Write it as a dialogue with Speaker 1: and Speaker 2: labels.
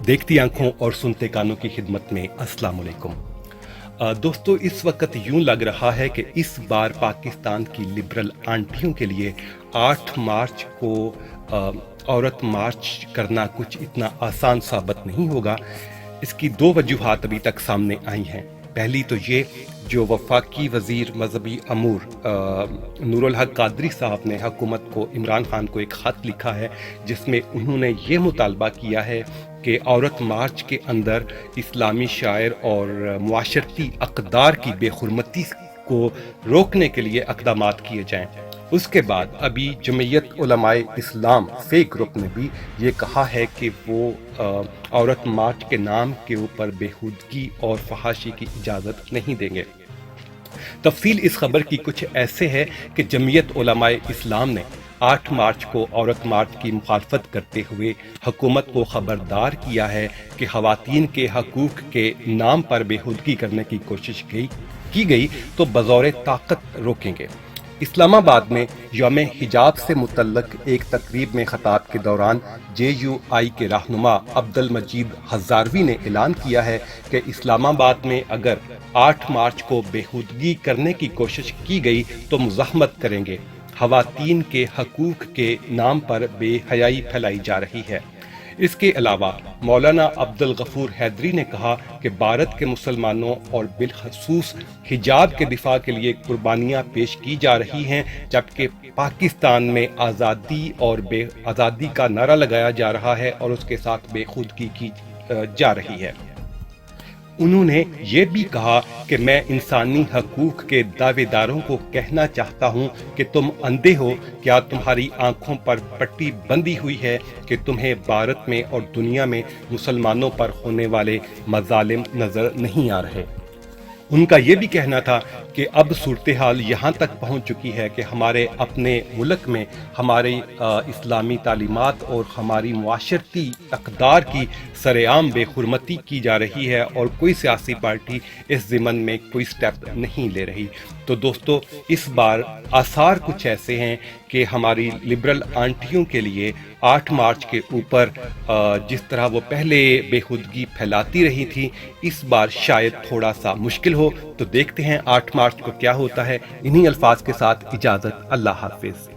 Speaker 1: देखती आंखों और सुनते कानों की खिदमत में अस्सलाम वालेकुम। दोस्तों, इस वक्त यूं लग रहा है कि इस बार पाकिस्तान की लिबरल आंटियों के लिए 8 मार्च को औरत मार्च करना कुछ इतना आसान साबित नहीं होगा। इसकी दो वजूहात अभी तक सामने आई हैं। पहली तो ये, जो वफाकी वज़ीर मजहबी अमूर नूरुल हक कादरी साहब ने हुकूमत को, इमरान खान को एक ख़त लिखा है जिसमें उन्होंने ये मुतालबा किया है कि औरत मार्च के अंदर इस्लामी शायर और मुआशरती अक़दार की बेहुरमती को रोकने के लिए इक़दामात किए जाएं। उसके बाद अभी जमीयत उलमाए इस्लाम फे ग्रुप ने भी ये कहा है कि वो औरत मार्च के नाम के ऊपर बेहुदगी और फहाशी की इजाज़त नहीं देंगे। तफसील इस खबर की कुछ ऐसे है कि जमीयत उलमाए इस्लाम ने 8 मार्च को औरत मार्च की मुखालफत करते हुए हुकूमत को खबरदार किया है कि ख़वातीन के हकूक़ के नाम पर बेहुदगी करने की कोशिश की गई तो बज़ौर ताकत रोकेंगे। इस्लामाबाद में यौम हिजाब से मुतल्लक एक तकरीब में खताब के दौरान JUI के रहनुमा अब्दुल मजीद हज़ारवी ने ऐलान किया है कि इस्लामाबाद में अगर 8 मार्च को बेहुदगी करने की कोशिश की गई तो मुज़ाहमत करेंगे। ख़वातीन के हकूक़ के नाम पर बेहयाई फैलाई जा रही है। इसके अलावा मौलाना अब्दुल गफूर हैदरी ने कहा कि भारत के मुसलमानों और बिलखसूस हिजाब के दिफा के लिए कुर्बानियाँ पेश की जा रही हैं, जबकि पाकिस्तान में आज़ादी और आज़ादी का नारा लगाया जा रहा है और उसके साथ बेखुदगी की जा रही है। उन्होंने ये भी कहा कि मैं इंसानी हकूक़ के दावेदारों को कहना चाहता हूँ कि तुम अंधे हो, क्या तुम्हारी आंखों पर पट्टी बंधी हुई है कि तुम्हें भारत में और दुनिया में मुसलमानों पर होने वाले मजालिम नज़र नहीं आ रहे। उनका ये भी कहना था कि अब सूरत हाल यहाँ तक पहुँच चुकी है कि हमारे अपने मुल्क में हमारी इस्लामी तालीमात और हमारी मुआशरती अक़दार की सरेआम बेहुरमती की जा रही है और कोई सियासी पार्टी इस ज़िमन में कोई स्टेप नहीं ले रही। तो दोस्तों, इस बार आसार कुछ ऐसे हैं कि हमारी लिबरल आंटियों के लिए 8 मार्च के ऊपर जिस तरह वो पहले बेखुदगी फैलाती रही थी, इस बार शायद थोड़ा सा मुश्किल हो। तो देखते हैं 8 मार्च को क्या होता है। इन्हीं अल्फाज के साथ इजाज़त, अल्लाह हाफिज़।